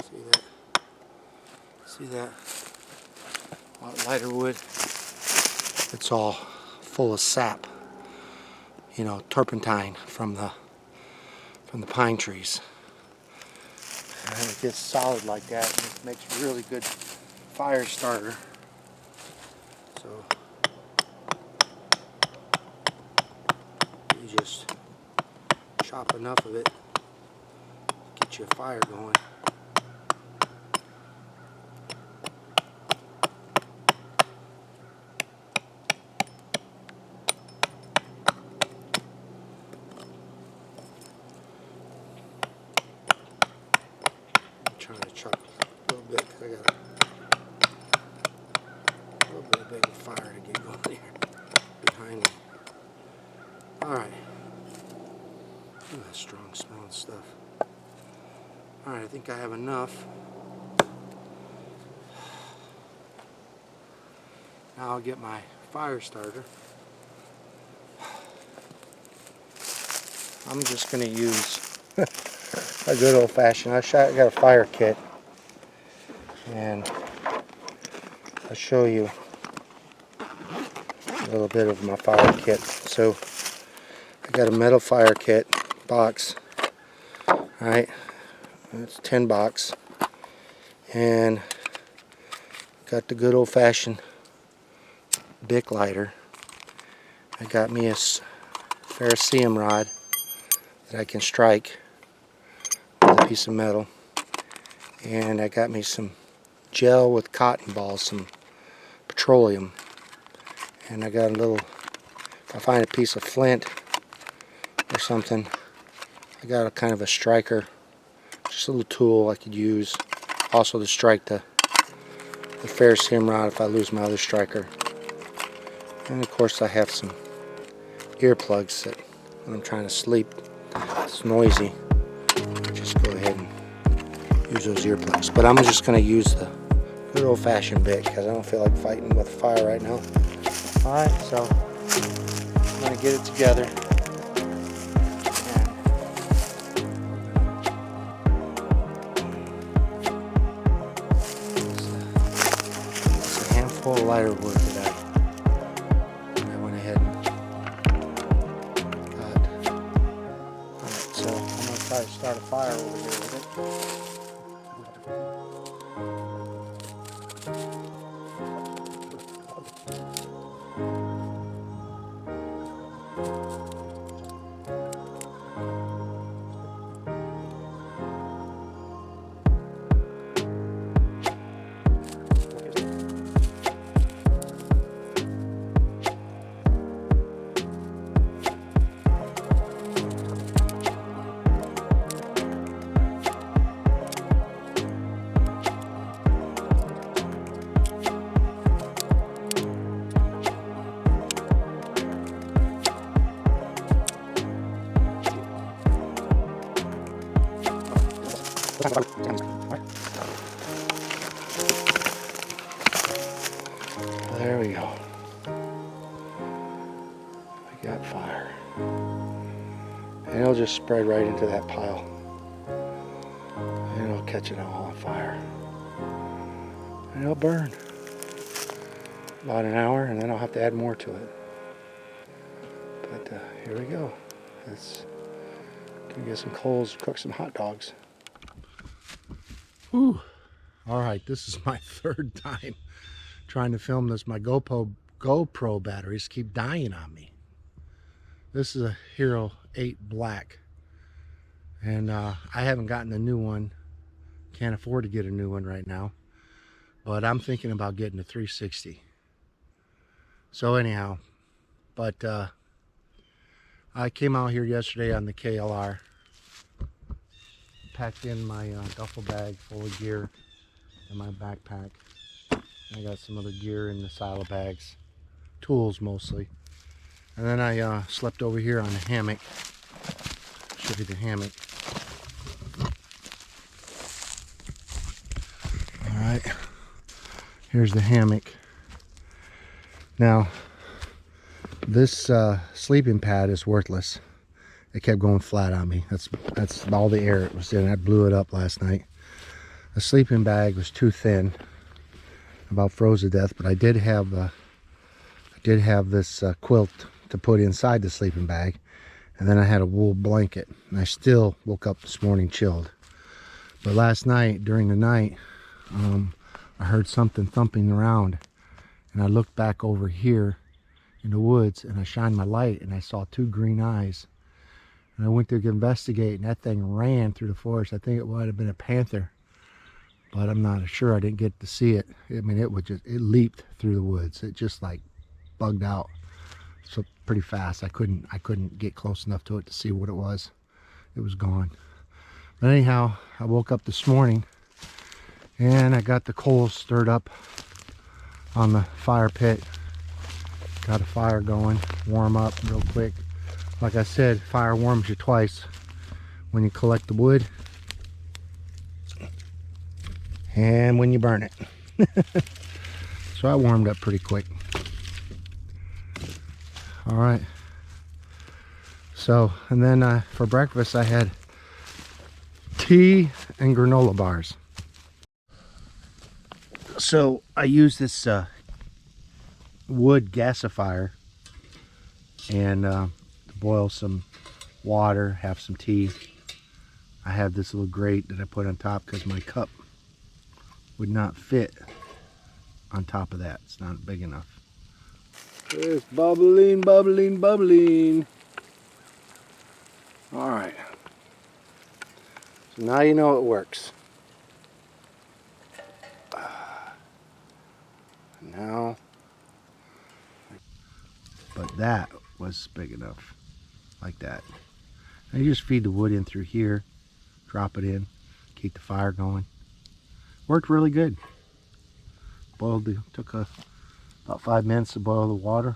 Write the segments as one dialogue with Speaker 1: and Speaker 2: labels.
Speaker 1: See that? See that? Lighter wood. It's all full of sap. You know, turpentine from the pine trees. And it gets solid like that, and it makes a really good fire starter. So you just chop enough of it, get you a fire going. Trying to chop a little bit because I got a little bit of bigger fire to get going here behind me. Alright. Ooh, that's strong smelling stuff. Alright, I think I have enough. Now I'll get my fire starter. I'm just going to use a good old-fashioned, I got a fire kit, and I'll show you a little bit of my fire kit. So I got a metal fire kit box, alright, it's 10 box, and got the good old-fashioned Bic lighter. I got me a ferrocerium rod that I can strike with a piece of metal, and I got me some gel with cotton balls, some petroleum, and I got a little, if I find a piece of flint or something, I got a kind of a striker, just a little tool I could use also to strike the ferrocerium rod if I lose my other striker. And of course I have some earplugs that when I'm trying to sleep, it's noisy, I just go ahead and use those earplugs. But I'm just going to use the good old-fashioned Bic because I don't feel like fighting with fire right now. Alright, so I'm going to get it together. It's a handful of lighter wood that I went ahead and got. Alright, so I'm going to try to start a fire over here with it. There we go. We got fire. And it'll just spread right into that pile. And it'll catch it all on fire. And it'll burn. About an hour, and then I'll have to add more to it. But here we go. Let's get some coals, cook some hot dogs. Whew. Alright, this is my third time trying to film this. My GoPro batteries keep dying on me. This is a Hero 8 Black. And I haven't gotten a new one. Can't afford to get a new one right now. But I'm thinking about getting a 360. So anyhow, but I came out here yesterday on the KLR. Packed in my duffel bag full of gear and my backpack. I got some other gear in the silo bags, tools mostly. And then I slept over here on the hammock. Show you the hammock. Alright, here's the hammock. Now, this sleeping pad is worthless. It kept going flat on me. That's all the air it was in. I blew it up last night. The sleeping bag was too thin, about froze to death, but I did have this quilt to put inside the sleeping bag, and then I had a wool blanket, and I still woke up this morning chilled. But last night, during the night, I heard something thumping around, and I looked back over here in the woods, and I shined my light, and I saw two green eyes, and I went to investigate, and that thing ran through the forest. I think it might have been a panther, but I'm not sure. I didn't get to see it. I mean, it leaped through the woods. It just like bugged out so pretty fast. I couldn't get close enough to it to see what it was. It was gone. But anyhow, I woke up this morning and I got the coals stirred up on the fire pit. Got a fire going, warm up real quick. Like I said, fire warms you twice when you collect the wood and when you burn it. So I warmed up pretty quick. All right. So, and then for breakfast I had tea and granola bars. So I used this wood gasifier and to boil some water, have some tea. I have this little grate that I put on top because my cup would not fit on top of that. It's not big enough. It's bubbling, bubbling, bubbling. All right. So now you know it works. Now, but that was big enough, like that. Now you just feed the wood in through here, drop it in, keep the fire going. Worked really good. Took about 5 minutes to boil the water.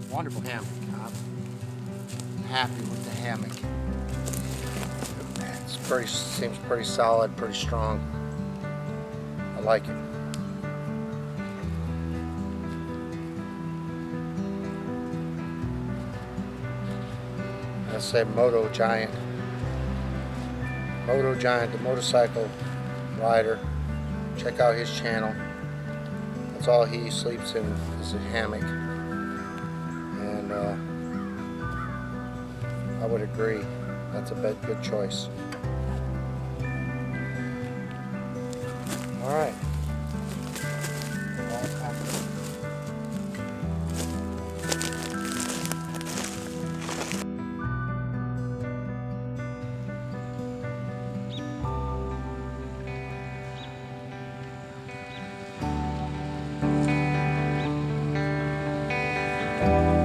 Speaker 1: Wonderful hammock. I'm happy with the hammock. Seems pretty solid, pretty strong. I like it. I say Moto Giant, the motorcycle rider. Check out his channel. That's all he sleeps in is a hammock. And I would agree, that's a good choice. All right. All